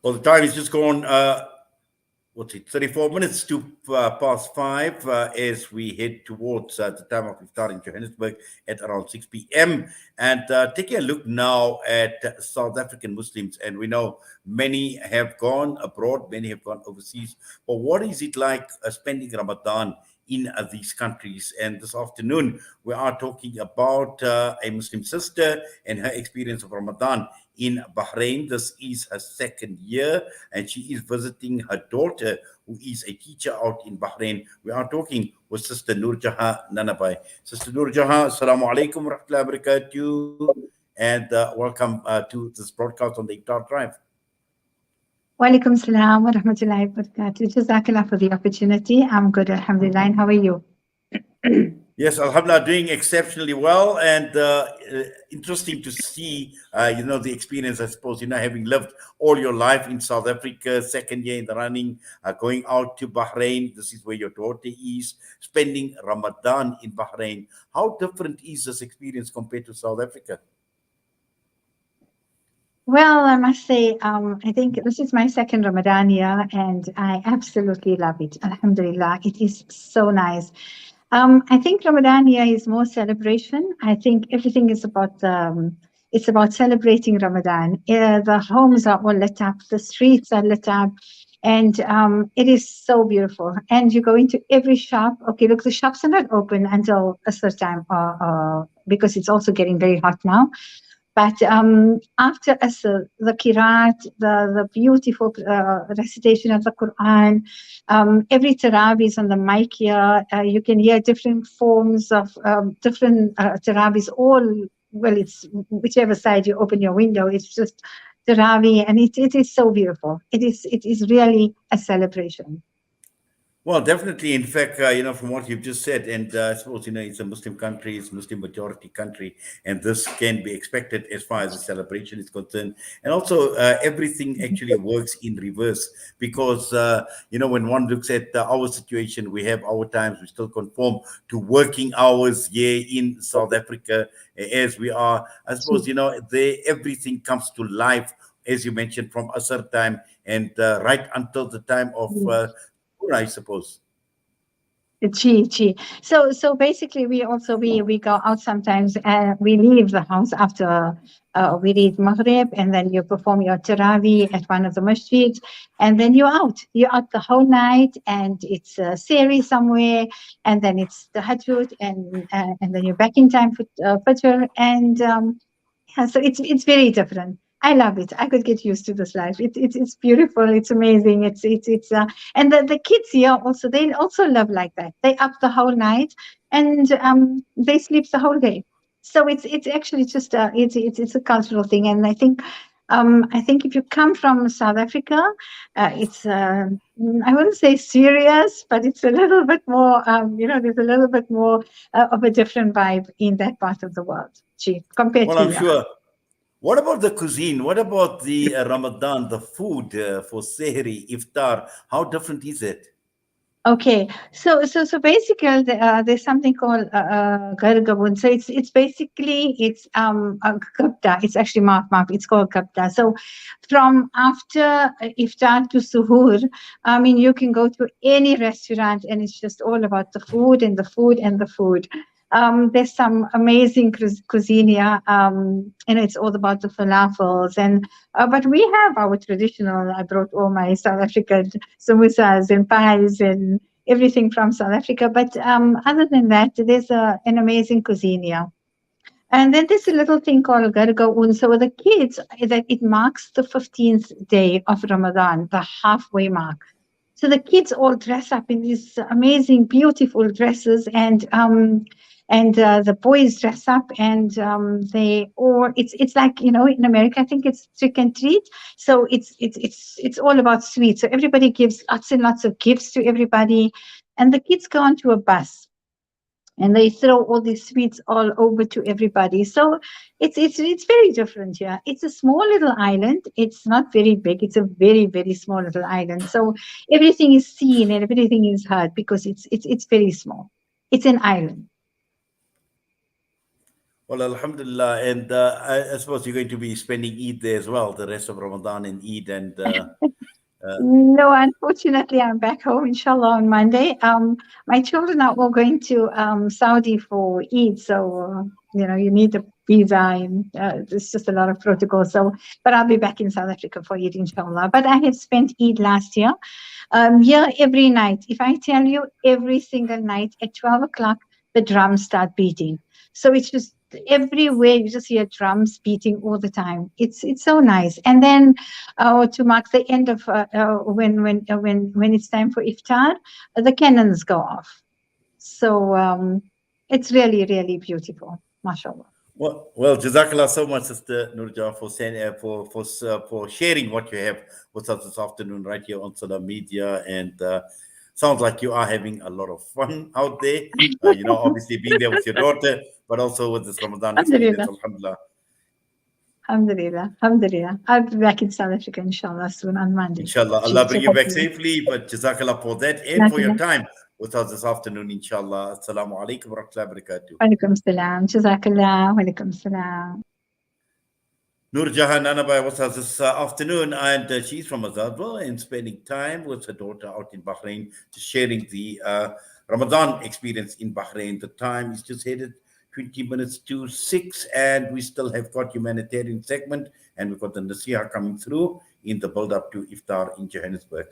Well, the time is just gone. What's it? 34 minutes to past five as we head towards the time of iftar in Johannesburg at around 6 p.m. And taking a look now at South African Muslims, and we know many have gone abroad, many have gone overseas. But what is it like spending Ramadan in these countries? And this afternoon, we are talking about a Muslim sister and her experience of Ramadan in Bahrain. This is her second year, and she is visiting her daughter, who is a teacher out in Bahrain. We are talking with Sister Noorjehan Nanabhay. Sister Noorjehan, Assalamu alaikum wa rahmatullahi wa barakatuh, and welcome to this broadcast on the Iftar Drive. Walaikum salam wa rahmatullahi wa barakatuh. Jazakallah for the opportunity. I'm good, alhamdulillah. And how are you? Yes, Alhamdulillah, doing exceptionally well, and interesting to see, the experience, I suppose, having lived all your life in South Africa, second year in the running, going out to Bahrain. This is where your daughter is, spending Ramadan in Bahrain. How different is this experience compared to South Africa? Well, I must say, I think this is my second Ramadan year, and I absolutely love it. Alhamdulillah, it is so nice. I think Ramadan here is more celebration. I think everything is about it's about celebrating Ramadan. The homes are all lit up, the streets are lit up, and it is so beautiful. And you go into every shop. Okay, look, the shops are not open until a certain time, because it's also getting very hot now. But after Asr, the Qiraat, the beautiful recitation of the Quran, every Taraweeh is on the mic here. You can hear different forms of different Taraweehs. Well, it's whichever side you open your window, it's just Taraweeh, and it is so beautiful. It is really a celebration. Well, definitely. In fact, from what you've just said, and I suppose, it's a Muslim country, it's a Muslim majority country, and this can be expected as far as the celebration is concerned. And also, everything actually works in reverse because, when one looks at our situation, we have our times, we still conform to working hours here in South Africa as we are. I suppose, everything comes to life, as you mentioned, from Asr time and right until the time of I suppose. Chi. So basically, we go out sometimes, and we leave the house after we read Maghrib, and then you perform your Taraweeh at one of the masjids, and then you're out. You're out the whole night, and it's a series somewhere, and then it's the Tahajjud, and then you're back in time for Fajr, and so it's very different. I love it. I could get used to this life. It's beautiful. It's amazing. And the kids here also, they also love like that. They up the whole night, and they sleep the whole day. So it's actually just it's a cultural thing. And I think if you come from South Africa, it's I wouldn't say serious, but it's a little bit more. There's a little bit more of a different vibe in that part of the world, compared Well, to I'm here. sure. What about the cuisine? What about the Ramadan, the food for Sehri, Iftar? How different is it? Okay, so basically, there's something called gargabun. So it's basically a kapta. It's actually maaf. It's called kapta. So from after iftar to suhoor, I mean, you can go to any restaurant, and it's just all about the food and the food and the food. There's some amazing cuisine here. It's all about the falafels, but we have our traditional. I brought all my South African samosas and pies and everything from South Africa. But other than that, there's an amazing cuisine here. And then there's a little thing called gargaun. So the kids, that it marks the 15th day of Ramadan, the halfway mark. So the kids all dress up in these amazing, beautiful dresses, and the boys dress up, and it's like, in America, I think it's trick and treat. So it's all about sweets. So everybody gives lots and lots of gifts to everybody, and the kids go onto a bus, and they throw all these sweets all over to everybody. So it's very different here. It's a small little island. It's not very big. It's a very, very small little island. So everything is seen and everything is heard because it's very small. It's an island. Well, Alhamdulillah, and I suppose you're going to be spending Eid there as well, the rest of Ramadan and Eid, and uh, No, unfortunately, I'm back home, inshallah, on Monday. My children are all going to Saudi for Eid, so you need a visa, and there's just a lot of protocol. So, but I'll be back in South Africa for Eid, inshallah. But I have spent Eid last year. Here every night. If I tell you, every single night at 12 o'clock, the drums start beating. So it's just everywhere you just hear drums beating all the time. It's so nice. And then to mark the end of when it's time for iftar, the cannons go off. So it's really really beautiful, mashallah. well, Jazakallah so much, Sister Noorjehan, for saying, for sharing what you have with us this afternoon right here on social media, and sounds like you are having a lot of fun out there. Obviously being there with your daughter, but also with this Ramadan experience. Alhamdulillah, Alhamdulillah. alhamdulillah, alhamdulillah. I'll be back in South Africa, inshallah, soon on Monday. Inshallah, Allah bring you back safely. But Jazakallah for that and for your time with us this afternoon, inshallah. Assalamu alaikum wa rahmatullahi wa barakatuh. Walaikum salam. Jazakallah. Walaikum salam. Noorjehan Nanabhay was us this afternoon, and she's from Aazadville and spending time with her daughter out in Bahrain, to sharing the Ramadan experience in Bahrain. The time is just headed 20 minutes to 6, and we still have got humanitarian segment, and we've got the Nasiha coming through in the build up to Iftar in Johannesburg.